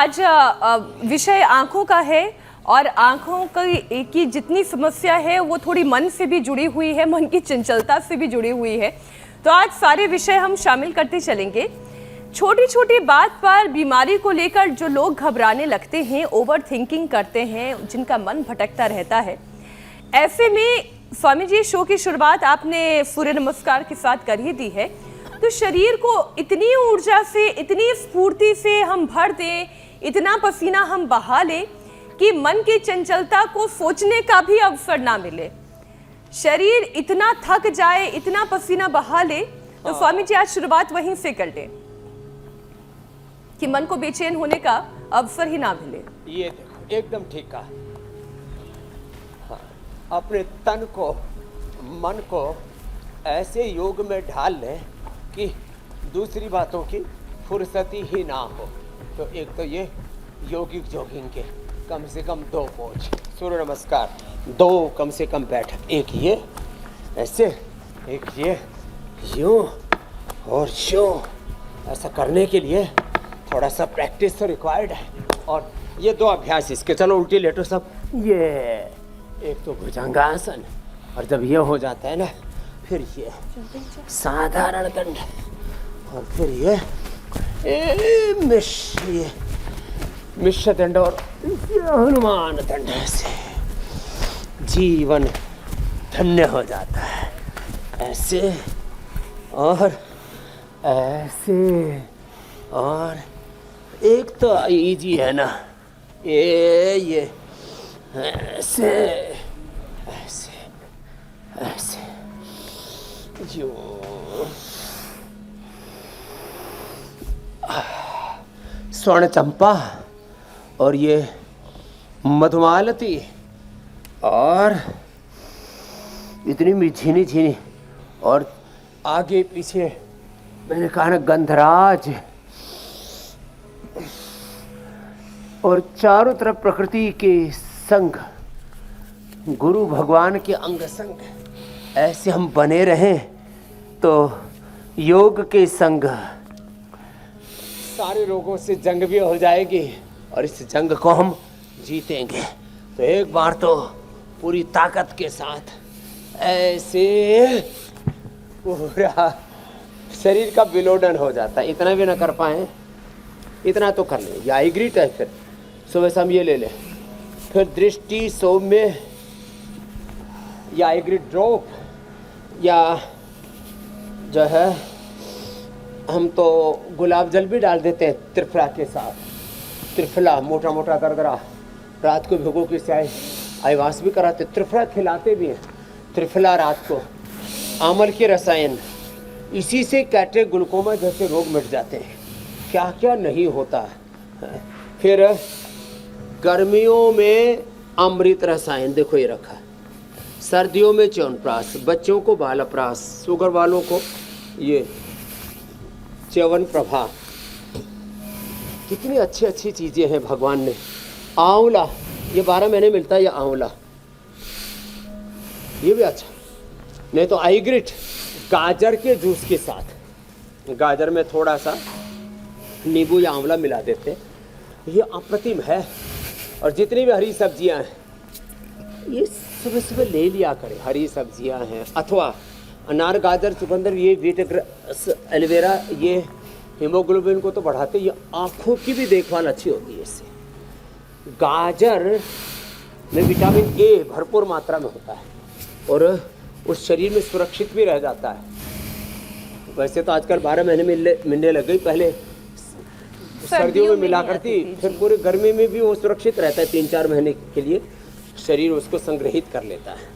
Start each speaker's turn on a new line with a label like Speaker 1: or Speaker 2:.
Speaker 1: आज विषय आंखों का है और आंखों की जितनी समस्या है वो थोड़ी मन से भी जुड़ी हुई है, मन की चंचलता से भी जुड़ी हुई है। तो आज सारे विषय हम शामिल करते चलेंगे। छोटी छोटी बात पर बीमारी को लेकर जो लोग घबराने लगते हैं, ओवर थिंकिंग करते हैं, जिनका मन भटकता रहता है, ऐसे में स्वामी जी शो की शुरुआत आपने सूर्य नमस्कार के साथ कर ही दी है। तो शरीर को इतनी ऊर्जा से, इतनी स्फूर्ति से हम भर दें, इतना पसीना हम बहा लें कि मन की चंचलता को सोचने का भी अवसर ना मिले, शरीर इतना थक जाए, इतना पसीना बहा ले। तो स्वामी जी आज शुरुआत वहीं से कर ले कि मन को बेचैन होने का अवसर ही ना मिले।
Speaker 2: ये देखो एकदम ठीक कहा। हाँ, अपने तन को, मन को ऐसे योग में ढाल लें कि दूसरी बातों की फुर्सती ही ना हो। तो एक तो ये योगिक जॉगिंग के कम से कम 2 पोज, सूर्य नमस्कार 2 कम से कम बैठक, एक ये ऐसे, एक ये यूं और यूं। ऐसा करने के लिए थोड़ा सा प्रैक्टिस तो रिक्वायर्ड है। और ये 2 अभ्यास इसके, चलो उल्टी लेटो सब। ये एक तो भुजंगासन, और जब ये हो जाता है ना फिर ये साधारण दंड, और फिर ये मिश्र दंड, और हनुमान दंड से जीवन धन्य हो जाता है। ऐसे और ऐसे, और एक तो इजी है ना, ये ऐसे ऐसे ऐसे जो स्वर्ण चंपा, और ये मधुमालती, और इतनी झीनी झीनी, और आगे पीछे मैंने कहा ना गंधराज, और चारों तरफ प्रकृति के संग, गुरु भगवान के अंग संग, ऐसे हम बने रहें तो योग के संग सारे रोगों से जंग भी हो जाएगी, और इस जंग को हम जीतेंगे। तो एक बार तो पूरी ताकत के साथ ऐसे पूरा शरीर का विलोडन हो जाता है। इतना भी ना कर पाए, इतना तो कर लें। या आईग्रिट है, फिर सुबह शाम ये ले लें, फिर दृष्टि सौम्य, या आईग्रिट ड्रॉप, या जो है हम तो गुलाब जल भी डाल देते हैं त्रिफला के साथ। त्रिफला मोटा मोटा करकरा, रात को भिगो के चाय आईवास भी कराते, त्रिफला खिलाते भी हैं। त्रिफला रात को, आमल के रसायन, इसी से कैटे ग्लूकोमा जैसे रोग मिट जाते हैं। क्या क्या नहीं होता। फिर गर्मियों में अमृत रसायन, देखो ये रखा। सर्दियों में च्यवनप्राश, बच्चों को बालप्राश, शुगर वालों को ये च्यवन प्रभा। कितनी अच्छी अच्छी चीज़ें हैं भगवान ने। आंवला, ये 12 महीने मिलता है ये आंवला, ये भी अच्छा। नहीं तो आईग्रिट गाजर के जूस के साथ, गाजर में थोड़ा सा नींबू या आंवला मिला देते, ये अप्रतिम है। और जितनी भी हरी सब्जियां हैं ये सुबह सुबह ले लिया करें। हरी सब्जियां हैं, अथवा अनार, गाजर, चुकंदर, ये बीटग्रास, एलोवेरा, ये हीमोग्लोबिन को तो बढ़ाते, ये आँखों की भी देखभाल अच्छी होती है इससे। गाजर में विटामिन ए भरपूर मात्रा में होता है, और उस शरीर में सुरक्षित भी रह जाता है। वैसे तो आजकल 12 महीने मिलने लग गई, पहले सर्दियों में मिला करती, फिर पूरे गर्मी में भी वो सुरक्षित रहता है। 3-4 महीने के लिए शरीर उसको संग्रहित कर लेता है।